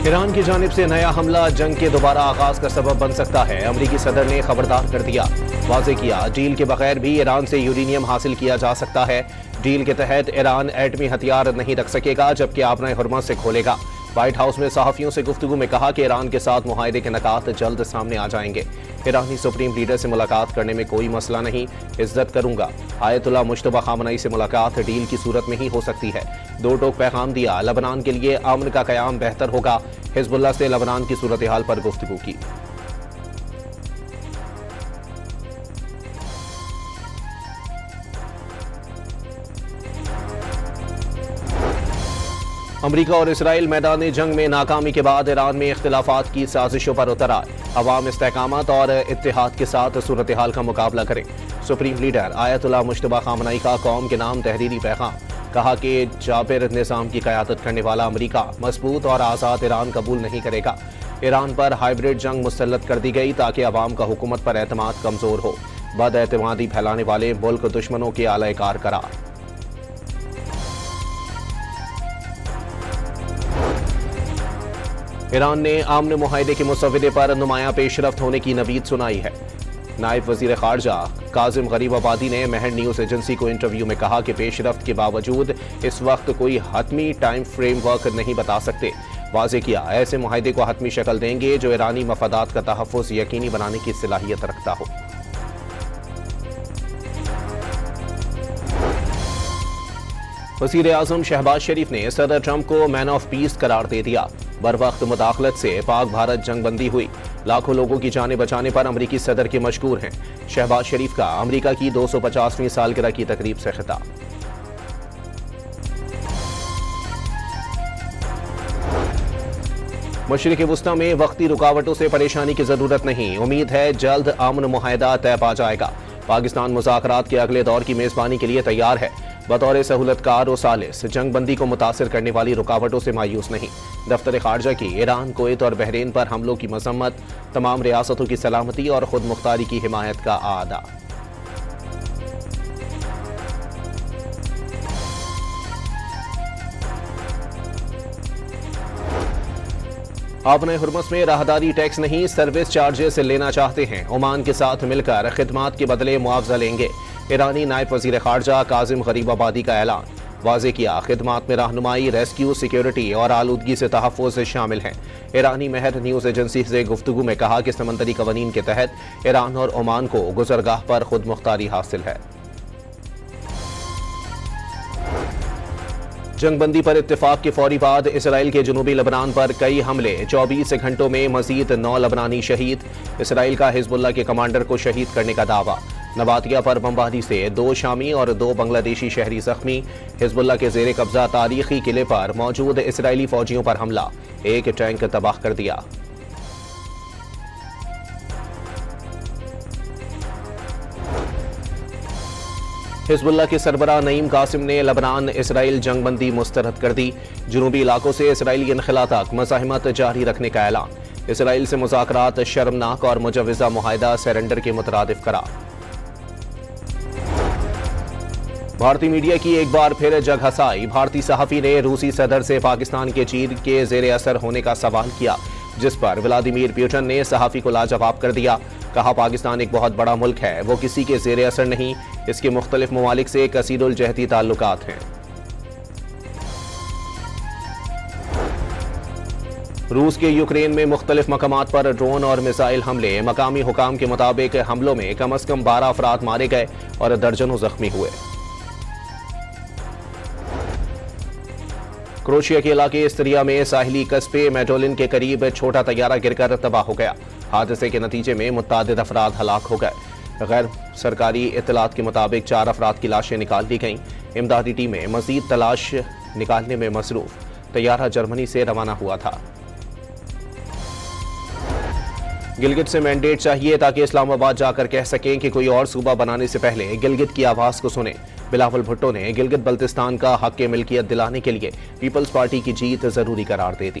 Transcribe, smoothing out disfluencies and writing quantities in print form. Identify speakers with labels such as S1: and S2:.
S1: ایران کی جانب سے نیا حملہ جنگ کے دوبارہ آغاز کا سبب بن سکتا ہے، امریکی صدر نے خبردار کر دیا، واضح کیا ڈیل کے بغیر بھی ایران سے یورینیم حاصل کیا جا سکتا ہے۔ ڈیل کے تحت ایران ایٹمی ہتھیار نہیں رکھ سکے گا جبکہ آبنائے حرمت سے کھولے گا۔ وائٹ ہاؤس میں صحافیوں سے گفتگو میں کہا کہ ایران کے ساتھ معاہدے کے نکات جلد سامنے آ جائیں گے۔ ایرانی سپریم لیڈر سے ملاقات کرنے میں کوئی مسئلہ نہیں، عزت کروں گا۔ آیت اللہ مجتبی خامنئی سے ملاقات ڈیل کی صورت میں ہی ہو سکتی ہے۔ دو ٹوک پیغام دیا، لبنان کے لیے امن کا قیام بہتر ہوگا۔ حزب اللہ سے لبنان کی صورتحال پر گفتگو کی۔ امریکہ اور اسرائیل میدان جنگ میں ناکامی کے بعد ایران میں اختلافات کی سازشوں پر اتر آئے۔ عوام استحکامات اور اتحاد کے ساتھ صورتحال کا مقابلہ کریں۔ سپریم لیڈر آیت اللہ مجتبی خامنئی کا قوم کے نام تحریری پیغام، کہا کہ جابر نظام کی قیادت کرنے والا امریکہ مضبوط اور آزاد ایران قبول نہیں کرے گا۔ ایران پر ہائبرڈ جنگ مسلط کر دی گئی تاکہ عوام کا حکومت پر اعتماد کمزور ہو۔ بد اعتمادی پھیلانے والے ملک دشمنوں کے اعلی کار قرار۔ ایران نے امن معاہدے کے مسودے پر نمایاں پیش رفت ہونے کی نوید سنائی ہے۔ نائب وزیر خارجہ کاظم غریب آبادی نے مہر نیوز ایجنسی کو انٹرویو میں کہا کہ پیش رفت کے باوجود اس وقت کوئی حتمی ٹائم فریم ورک نہیں بتا سکتے۔ واضح کیا ایسے معاہدے کو حتمی شکل دیں گے جو ایرانی مفادات کا تحفظ یقینی بنانے کی صلاحیت رکھتا ہو۔ وزیر اعظم شہباز شریف نے صدر ٹرمپ کو مین آف پیس قرار دے دیا۔ بروقت مداخلت سے پاک بھارت جنگ بندی ہوئی، لاکھوں لوگوں کی جانیں بچانے پر امریکی صدر کے مشکور ہیں۔ شہباز شریف کا امریکہ کی 250ویں سالگرہ کی تقریب سے خطاب۔ مشرق وسطی میں وقتی رکاوٹوں سے پریشانی کی ضرورت نہیں، امید ہے جلد امن معاہدہ طے پا جائے گا۔ پاکستان مذاکرات کے اگلے دور کی میزبانی کے لیے تیار ہے۔ بطور سہولت کار و ثالث جنگ بندی کو متاثر کرنے والی رکاوٹوں سے مایوس نہیں۔ دفتر خارجہ کی ایران، کویت اور بحرین پر حملوں کی مذمت، تمام ریاستوں کی سلامتی اور خود مختاری کی حمایت کا اعادہ۔ آبنائے حرمت میں راہداری ٹیکس نہیں، سروس چارجز لینا چاہتے ہیں، عمان کے ساتھ مل کر خدمات کے بدلے معاوضہ لیں گے۔ ایرانی نائب وزیر خارجہ کاظم غریب آبادی کا اعلان، واضح کیا خدمات میں رہنمائی، ریسکیو، سیکیورٹی اور آلودگی سے تحفظ شامل ہیں۔ ایرانی مہر نیوز ایجنسی سے گفتگو میں کہا کہ سمندری قوانین کے تحت ایران اور عمان کو گزرگاہ پر خود مختاری حاصل ہے۔ جنگ بندی پر اتفاق کے فوری بعد اسرائیل کے جنوبی لبنان پر کئی حملے، 24 گھنٹوں میں مزید 9 لبنانی شہید۔ اسرائیل کا حزب اللہ کے کمانڈر کو شہید کرنے کا دعویٰ۔ نباتیہ پر بمباری سے 2 شامی اور 2 بنگلہ دیشی شہری زخمی۔ حزب اللہ کے زیر قبضہ تاریخی قلعے پر موجود اسرائیلی فوجیوں پر حملہ، 1 ٹینک تباہ کر دیا۔ حزب اللہ کے سربراہ نعیم قاسم نے لبنان اسرائیل جنگ بندی مسترد کر دی۔ جنوبی علاقوں سے اسرائیلی انخلا تک مزاحمت جاری رکھنے کا اعلان۔ اسرائیل سے مذاکرات شرمناک اور مجوزہ معاہدہ سرنڈر کے مترادف قرار۔ بھارتی میڈیا کی ایک بار پھر جگ ہسائی، بھارتی صحافی نے روسی صدر سے پاکستان کے چین کے زیر اثر ہونے کا سوال کیا، جس پر ولادیمیر پیوٹن نے صحافی کو لاجواب کر دیا۔ کہا پاکستان ایک بہت بڑا ملک ہے، وہ کسی کے زیر اثر نہیں، اس کے مختلف ممالک سے کثیر الجہتی تعلقات ہیں۔ روس کے یوکرین میں مختلف مقامات پر ڈرون اور میزائل حملے، مقامی حکام کے مطابق حملوں میں کم از کم 12 افراد مارے گئے اور درجنوں زخمی ہوئے۔ کروشیا کے علاقے استریا میں ساحلی قصبے میڈولن کے قریب چھوٹا طیارہ گر کر تباہ ہو گیا۔ حادثے کے نتیجے میں متعدد افراد ہلاک ہو گئے۔ غیر سرکاری اطلاعات کے مطابق 4 افراد کی لاشیں نکال لی گئیں۔ امدادی ٹیمیں مزید تلاش نکالنے میں مصروف۔ طیارہ جرمنی سے روانہ ہوا تھا۔ گلگت سے مینڈیٹ چاہیے تاکہ اسلام آباد جا کر کہہ سکیں کہ کوئی اور صوبہ بنانے سے پہلے گلگت کی آواز کو سنیں۔ بلاول بھٹو نے گلگت بلتستان کا حق ملکیت دلانے کے لیے پیپلز پارٹی کی جیت ضروری قرار دے دی۔